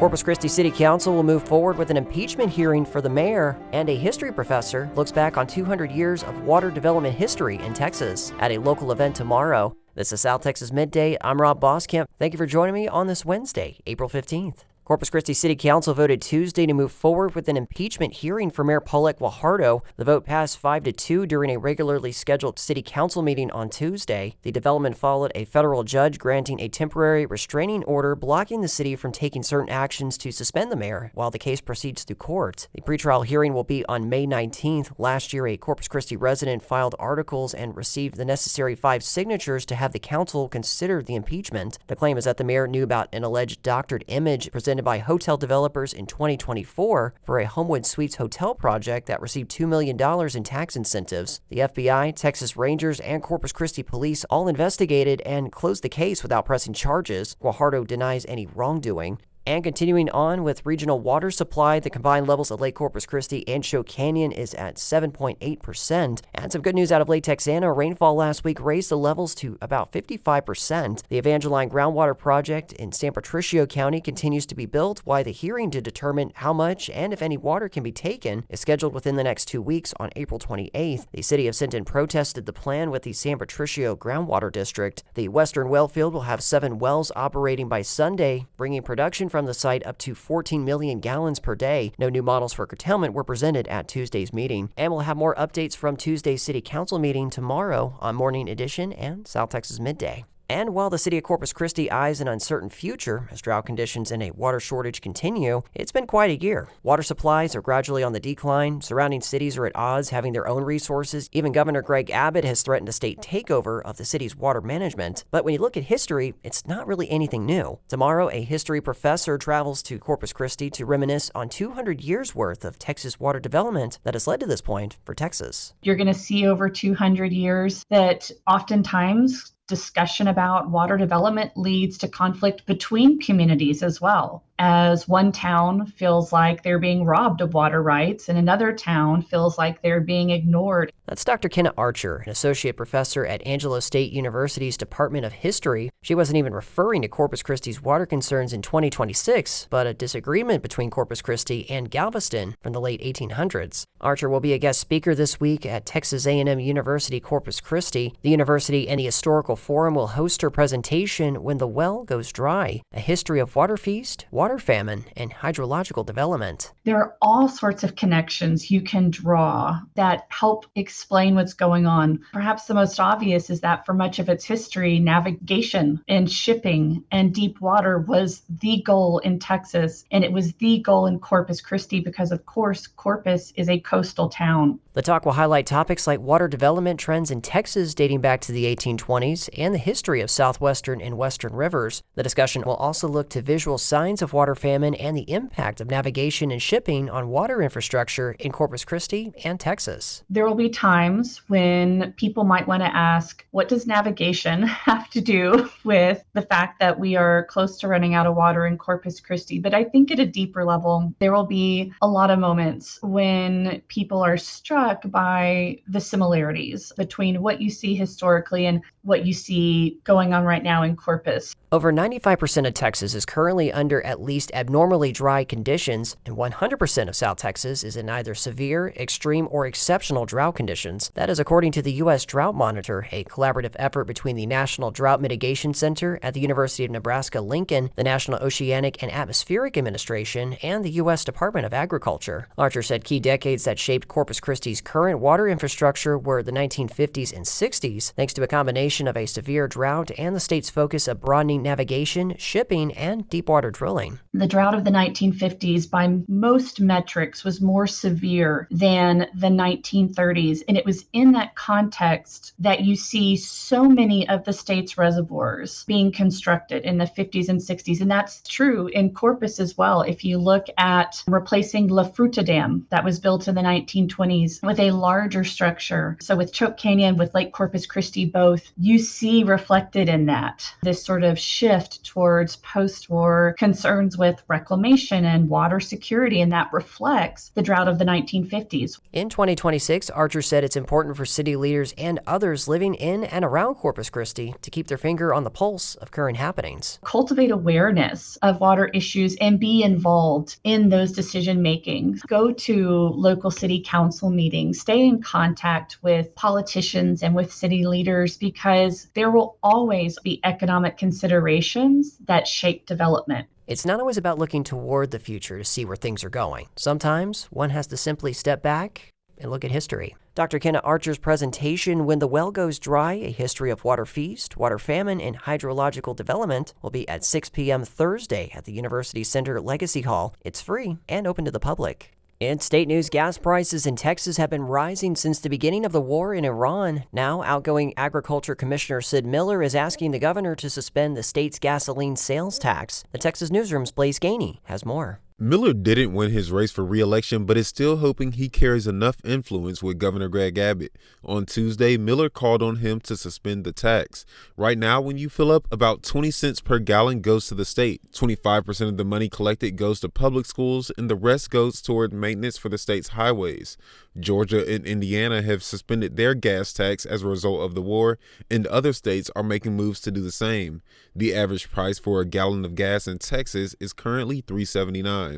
Corpus Christi City Council will move forward with an impeachment hearing for the mayor, and a history professor looks back on 200 years of water development history in Texas at a local event tomorrow. This is South Texas Midday. I'm Rob Boskamp. Thank you for joining me on this Wednesday, April 15th. Corpus Christi City Council voted Tuesday to move forward with an impeachment hearing for Mayor Paulette Guajardo. The vote passed 5-2 during a regularly scheduled City Council meeting on Tuesday. The development followed a federal judge granting a temporary restraining order blocking the city from taking certain actions to suspend the mayor while the case proceeds through court. The pretrial hearing will be on May 19th. Last year, a Corpus Christi resident filed articles and received the necessary 5 signatures to have the council consider the impeachment. The claim is that the mayor knew about an alleged doctored image presented by hotel developers in 2024 for a Homewood Suites hotel project that received $2 million in tax incentives. The FBI, Texas Rangers, and Corpus Christi Police all investigated and closed the case without pressing charges. Guajardo denies any wrongdoing. And continuing on with regional water supply, the combined levels of Lake Corpus Christi and Show Canyon is at 7.8%. And some good news out of Lake Texana. Rainfall last week raised the levels to about 55%. The Evangeline Groundwater Project in San Patricio County continues to be built, while the hearing to determine how much and if any water can be taken is scheduled within the next 2 weeks on April 28th. The city of Sinton protested the plan with the San Patricio Groundwater District. The Western Well Field will have 7 wells operating by Sunday, bringing production from the site up to 14 million gallons per day. No new models for curtailment were presented at Tuesday's meeting. And we'll have more updates from Tuesday's City Council meeting tomorrow on Morning Edition and South Texas Midday. And while the city of Corpus Christi eyes an uncertain future as drought conditions and a water shortage continue, it's been quite a year. Water supplies are gradually on the decline. Surrounding cities are at odds, having their own resources. Even Governor Greg Abbott has threatened a state takeover of the city's water management. But when you look at history, it's not really anything new. Tomorrow, a history professor travels to Corpus Christi to reminisce on 200 years worth of Texas water development that has led to this point for Texas. You're going to see over 200 years that oftentimes discussion about water development leads to conflict between communities as well, as one town feels like they're being robbed of water rights and another town feels like they're being ignored. That's Dr. Kenna Archer, an associate professor at Angelo State University's Department of History. She wasn't even referring to Corpus Christi's water concerns in 2026, but a disagreement between Corpus Christi and Galveston from the late 1800s. Archer will be a guest speaker this week at Texas A&M University Corpus Christi. The university and the Historical Forum will host her presentation, When the Well Goes Dry, a history of water feast, water famine, and hydrological development. There are all sorts of connections you can draw that help explain what's going on. Perhaps the most obvious is that for much of its history, navigation and shipping and deep water was the goal in Texas, and it was the goal in Corpus Christi because, of course, Corpus is a coastal town. The talk will highlight topics like water development trends in Texas dating back to the 1820s and the history of southwestern and western rivers. The discussion will also look to visual signs of water famine and the impact of navigation and shipping on water infrastructure in Corpus Christi and Texas. There will be times when people might want to ask, what does navigation have to do with the fact that we are close to running out of water in Corpus Christi? But I think at a deeper level, there will be a lot of moments when people are struck by the similarities between what you see historically and what you see going on right now in Corpus. Over 95% of Texas is currently under at least abnormally dry conditions, and 100% of South Texas is in either severe, extreme, or exceptional drought conditions. That is according to the U.S. Drought Monitor, a collaborative effort between the National Drought Mitigation Center at the University of Nebraska-Lincoln, the National Oceanic and Atmospheric Administration, and the U.S. Department of Agriculture. Archer said key decades that shaped Corpus Christi's current water infrastructure were the 1950s and 60s, thanks to a combination of a severe drought and the state's focus of broadening navigation, shipping, and deep water drilling. The drought of the 1950s, by most metrics, was more severe than the 1930s. And it was in that context that you see so many of the state's reservoirs being constructed in the 50s and 60s. And that's true in Corpus as well. If you look at replacing La Fruta Dam that was built in the 1920s with a larger structure. So with Choke Canyon, with Lake Corpus Christi both you see reflected in that this sort of shift towards post-war concerns with reclamation and water security, and that reflects the drought of the 1950s. In 2026, Archer said it's important for city leaders and others living in and around Corpus Christi to keep their finger on the pulse of current happenings. Cultivate awareness of water issues and be involved in those decision making. Go to local city council meetings, stay in contact with politicians and with city leaders, because there will always be economic considerations that shape development. It's not always about looking toward the future to see where things are going. Sometimes one has to simply step back and look at history. Dr. Kenna Archer's presentation, When the Well Goes Dry, A History of Water Feast, Water Famine, and Hydrological Development, will be at 6 p.m. Thursday at the University Center Legacy Hall. It's free and open to the public. In state news, gas prices in Texas have been rising since the beginning of the war in Iran. Now, outgoing Agriculture Commissioner Sid Miller is asking the governor to suspend the state's gasoline sales tax. The Texas Newsroom's Blaze Gainey has more. Miller didn't win his race for re-election, but is still hoping he carries enough influence with Governor Greg Abbott. On Tuesday, Miller called on him to suspend the tax. Right now, when you fill up, about 20 cents per gallon goes to the state. 25% of the money collected goes to public schools, and the rest goes toward maintenance for the state's highways. Georgia and Indiana have suspended their gas tax as a result of the war, and other states are making moves to do the same. The average price for a gallon of gas in Texas is currently $3.79.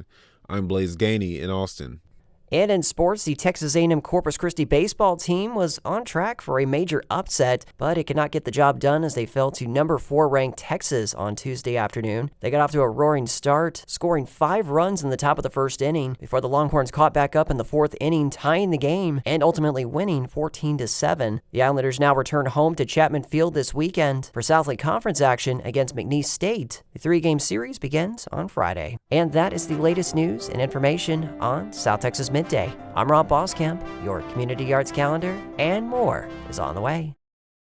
I'm Blaze Gainey in Austin. And in sports, the Texas A&M-Corpus Christi baseball team was on track for a major upset, but it could not get the job done as they fell to number 4 ranked Texas on Tuesday afternoon. They got off to a roaring start, scoring 5 runs in the top of the first inning before the Longhorns caught back up in the 4th inning, tying the game and ultimately winning 14-7. The Islanders now return home to Chapman Field this weekend for Southland Conference action against McNeese State. The 3-game series begins on Friday. And that is the latest news and information on South Texas Midday. I'm Rob Boskamp. Your community arts calendar and more is on the way.